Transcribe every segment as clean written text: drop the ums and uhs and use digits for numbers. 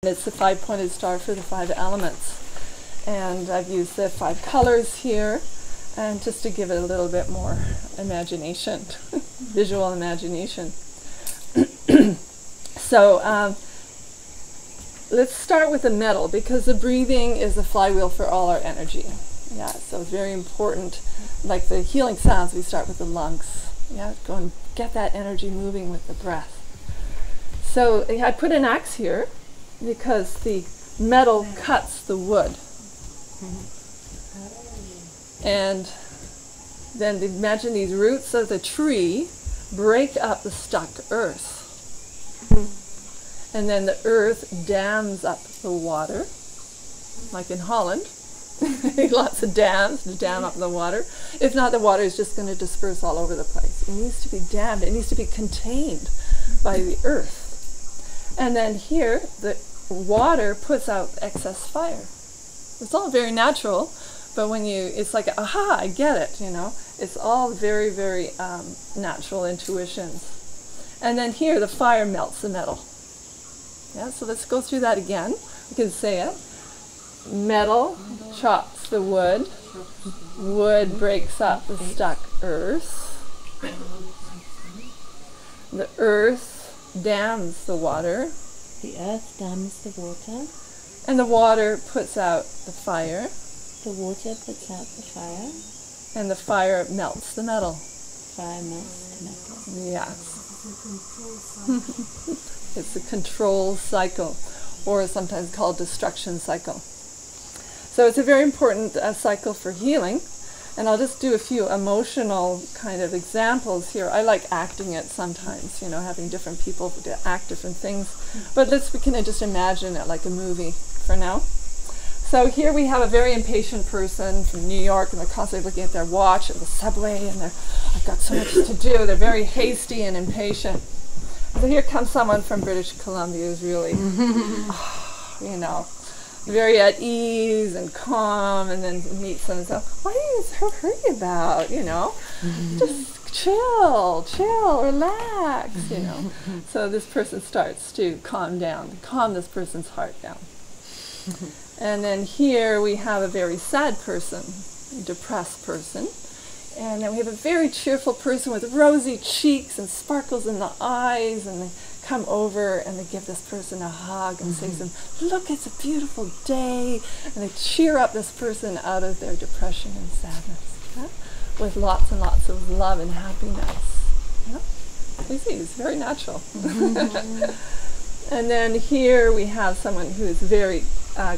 It's the 5-pointed star for the 5 elements. And I've used the 5 colors here, and just to give it a little bit more imagination, visual imagination. So let's start with the metal, because the breathing is the flywheel for all our energy. Yeah, so it's very important. Like the healing sounds, we start with the lungs. Yeah, go and get that energy moving with the breath. So I put an axe here because the metal cuts the wood. And then imagine these roots of the tree break up the stuck earth. And then the earth dams up the water, like in Holland. Lots of dams to dam up the water. If not, the water is just going to disperse all over the place. It needs to be dammed. It needs to be contained by the earth. And then here, the water puts out excess fire. It's all very natural, but when you, it's like, aha, I get it, you know. It's all very, very natural intuitions. And then here, the fire melts the metal. Yeah, so let's go through that again. We can say it. Metal chops the wood. Wood breaks up the stuck earth. The earth dams the water. The earth dams the water. And the water puts out the fire. The water puts out the fire. And the fire melts the metal. Fire melts the metal. Yes. It's a control cycle, or sometimes called destruction cycle. So it's a very important cycle for healing. And I'll just do a few emotional kind of examples here. I like acting it sometimes, you know, having different people to act different things. But we can just imagine it like a movie for now. So here we have a very impatient person from New York, and they're constantly looking at their watch at the subway, and I've got so much to do. They're very hasty and impatient. So here comes someone from British Columbia who's really, you know, very at ease and calm, and then meets them and says, what are you so hurry about, you know? Just chill, relax, you know. So this person starts to calm down, calm this person's heart down. And then here we have a very sad person, a depressed person. And then we have a very cheerful person with rosy cheeks and sparkles in the eyes, and they come over and they give this person a hug and say to them, look, it's a beautiful day. And they cheer up this person out of their depression and sadness, yeah? With lots and lots of love and happiness. Yeah? You see, it's very natural. And then here we have someone who is very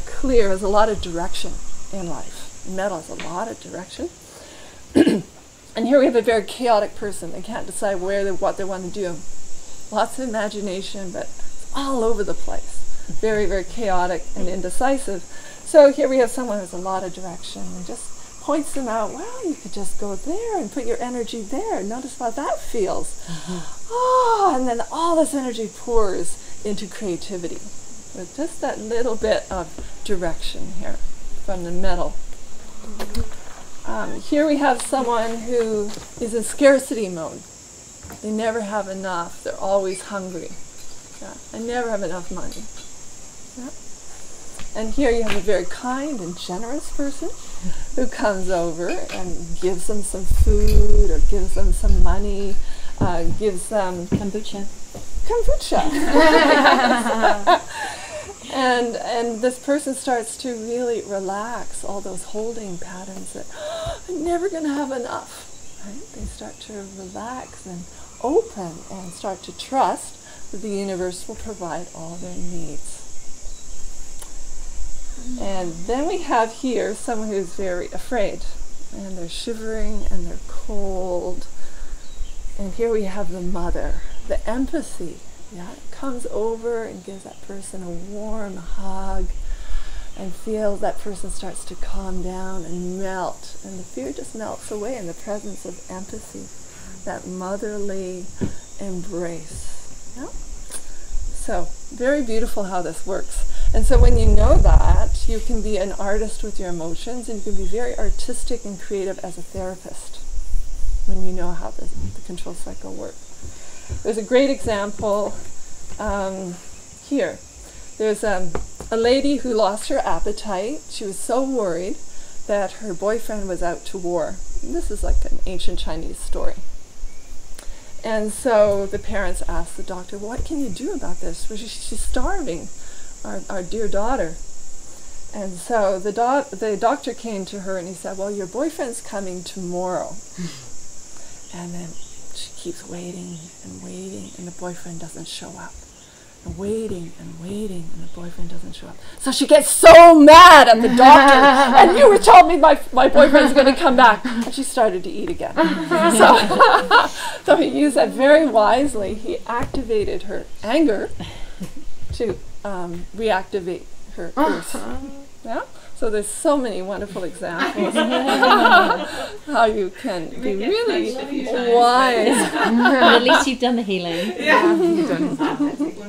clear, has a lot of direction in life. Metal has a lot of direction. And here we have a very chaotic person. They can't decide what they want to do. Lots of imagination, but it's all over the place. Very, very chaotic and indecisive. So here we have someone who has a lot of direction and just points them out. Well, you could just go there and put your energy there. Notice how that feels. Oh, and then all this energy pours into creativity with just that little bit of direction here from the metal. Here we have someone who is in scarcity mode. They never have enough. They're always hungry. Yeah. I never have enough money. Yeah. And here you have a very kind and generous person who comes over and gives them some food, or gives them some money, gives them kombucha. And this person starts to really relax all those holding patterns that, I'm never going to have enough. Right? They start to relax and open and start to trust that the universe will provide all their needs. And then we have here someone who's very afraid, and they're shivering and they're cold. And here we have the mother, the empathy. Yeah, comes over and gives that person a warm hug, and feels that person starts to calm down and melt, and the fear just melts away in the presence of empathy, that motherly embrace. Yeah? So very beautiful how this works. And so when you know that, you can be an artist with your emotions, and you can be very artistic and creative as a therapist when you know how the control cycle works. There's a great example here. There's a lady who lost her appetite. She was so worried that her boyfriend was out to war. This is like an ancient Chinese story. And so the parents asked the doctor, what can you do about this? Well, she's starving, our dear daughter. And so the doctor came to her and he said, well, your boyfriend's coming tomorrow. And then she keeps waiting and waiting, and the boyfriend doesn't show up. And waiting and waiting, and the boyfriend doesn't show up. So she gets so mad at the doctor, and you told me my boyfriend's going to come back. And she started to eat again. So he used that very wisely. He activated her anger to reactivate her thirst. Yeah? So there's so many wonderful examples how you can be really wise. At least you've done the healing. Yeah, you've done it.